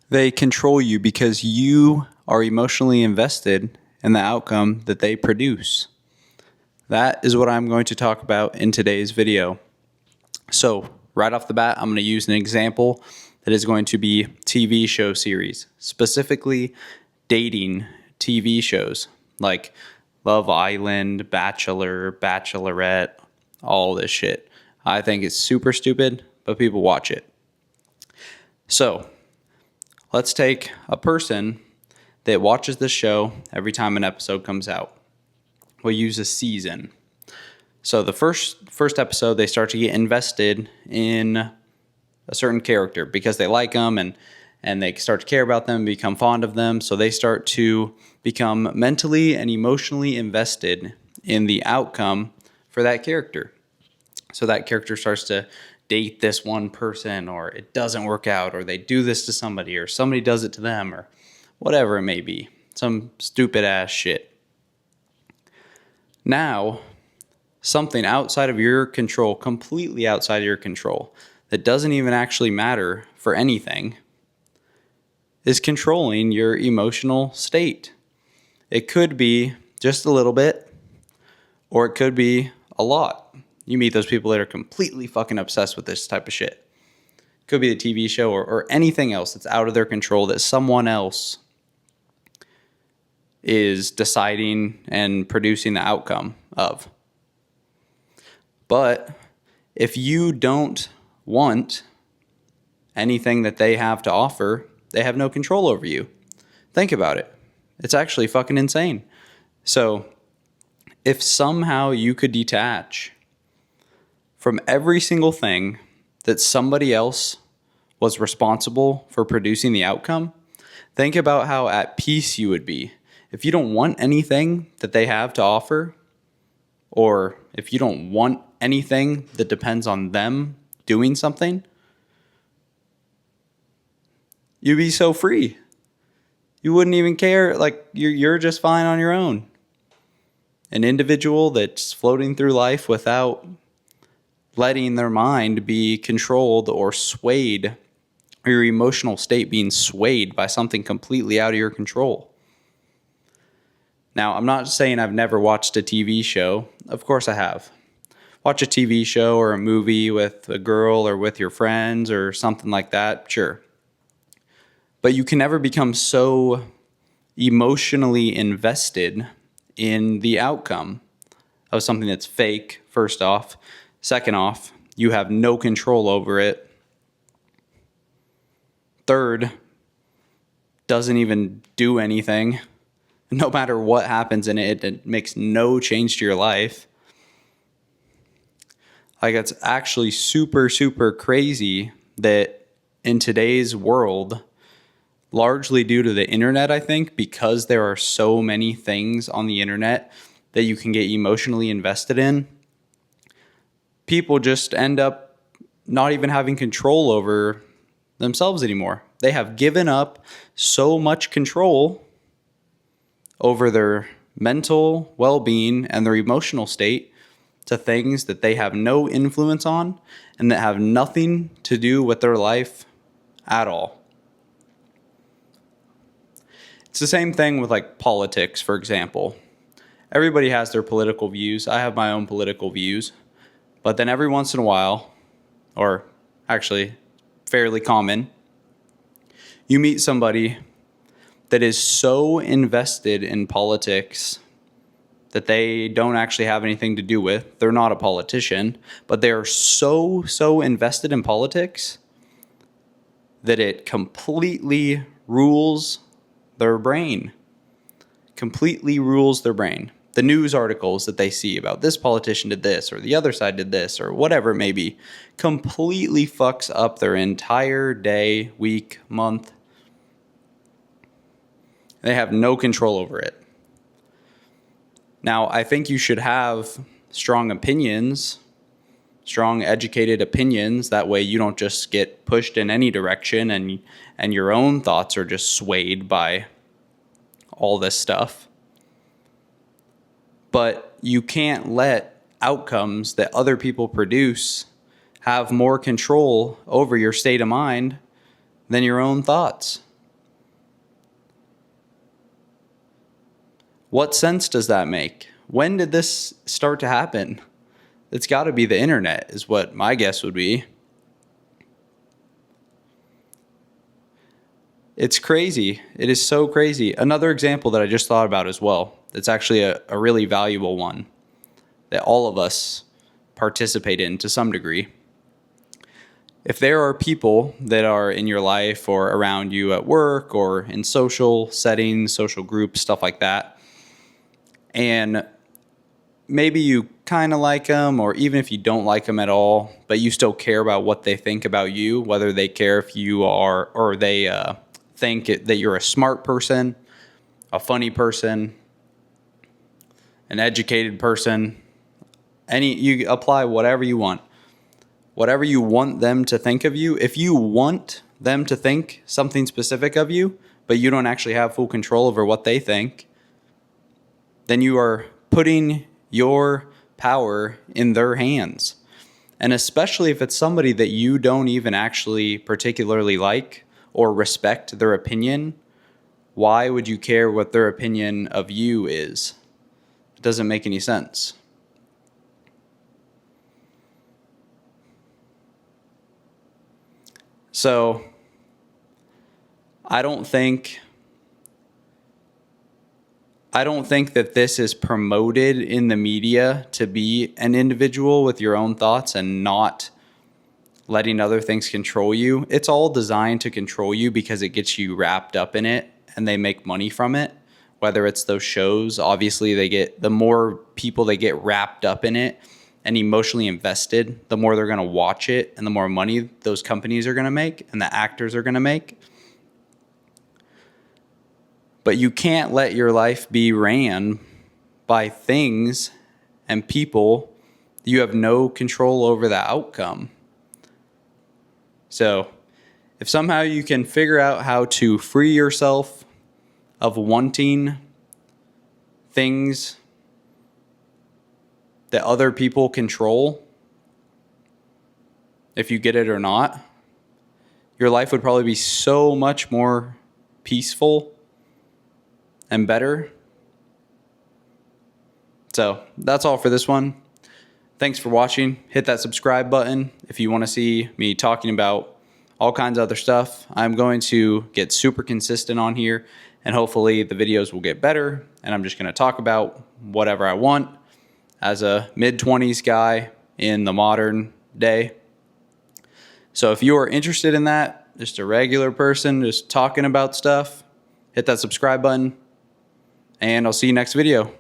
They control you because you are emotionally invested in the outcome that they produce. That is what I'm going to talk about in today's video. So, right off the bat, I'm going to use an example that is going to be TV show series, specifically dating TV shows like Love Island, Bachelor, Bachelorette, all this shit. I think it's super stupid, but people watch it. So, let's take a person that watches the show every time an episode comes out. We'll use a season. So the first episode, they start to get invested in a certain character because they like them and they start to care about them, become fond of them. So they start to become mentally and emotionally invested in the outcome for that character. So that character starts to date this one person, or it doesn't work out, or they do this to somebody, or somebody does it to them, or whatever it may be. Some stupid ass shit. Now, something outside of your control, completely outside of your control, that doesn't even actually matter for anything, is controlling your emotional state. It could be just a little bit, or it could be a lot. You meet those people that are completely fucking obsessed with this type of shit. It could be the TV show or anything else that's out of their control that someone else is deciding and producing the outcome of. But if you don't want anything that they have to offer, they have no control over you. Think about it. It's actually fucking insane. So if somehow you could detach from every single thing that somebody else was responsible for producing the outcome, think about how at peace you would be. If you don't want anything that they have to offer, or if you don't want anything that depends on them doing something, you'd be so free. You wouldn't even care. Like, you're just fine on your own. An individual that's floating through life without letting their mind be controlled or swayed, or your emotional state being swayed by something completely out of your control. Now, I'm not saying I've never watched a TV show. Of course I have. Watch a TV show or a movie with a girl or with your friends or something like that, sure. But you can never become so emotionally invested in the outcome of something that's fake, first off. Second off, you have no control over it. Third, doesn't even do anything. No matter what happens in it, it makes no change to your life. Like, it's actually super, super crazy that in today's world, largely due to the internet, I think, because there are so many things on the internet that you can get emotionally invested in, people just end up not even having control over themselves anymore. They have given up so much control over their mental well-being and their emotional state to things that they have no influence on and that have nothing to do with their life at all. It's the same thing with like politics, for example. Everybody has their political views. I have my own political views. But then every once in a while, or actually fairly common, you meet somebody that is so invested in politics that they don't actually have anything to do with. They're not a politician, but they're so invested in politics that it completely rules their brain. Completely rules their brain. The news articles that they see about this politician did this, or the other side did this, or whatever it may be, completely fucks up their entire day, week, month. They have no control over it. Now, I think you should have strong opinions, strong educated opinions. That way you don't just get pushed in any direction and your own thoughts are just swayed by all this stuff. But you can't let outcomes that other people produce have more control over your state of mind than your own thoughts. What sense does that make? When did this start to happen? It's got to be the internet, is what my guess would be. It's crazy. It is so crazy. Another example that I just thought about as well, it's actually a really valuable one that all of us participate in to some degree. If there are people that are in your life or around you at work or in social settings, social groups, stuff like that, and maybe you kind of like them, or even if you don't like them at all, but you still care about what they think about you, whether they care if you are, or they think that you're a smart person, a funny person, an educated person, you apply whatever you want. Whatever you want them to think of you, if you want them to think something specific of you, but you don't actually have full control over what they think, then you are putting your power in their hands. And especially if it's somebody that you don't even actually particularly like or respect their opinion, why would you care what their opinion of you is? It doesn't make any sense. So I don't think that this is promoted in the media to be an individual with your own thoughts and not letting other things control you. It's all designed to control you because it gets you wrapped up in it and they make money from it. Whether it's those shows, obviously the more people they get wrapped up in it and emotionally invested, the more they're going to watch it and the more money those companies are going to make and the actors are going to make. But you can't let your life be ran by things and people you have no control over the outcome. So if somehow you can figure out how to free yourself of wanting things that other people control, if you get it or not, your life would probably be so much more peaceful and better. So that's all for this one. Thanks for watching. Hit that subscribe button if you want to see me talking about all kinds of other stuff. I'm going to get super consistent on here, and hopefully the videos will get better, and I'm just going to talk about whatever I want as a mid-20s guy in the modern day. So if you are interested in that, just a regular person just talking about stuff, hit that subscribe button, and I'll see you next video.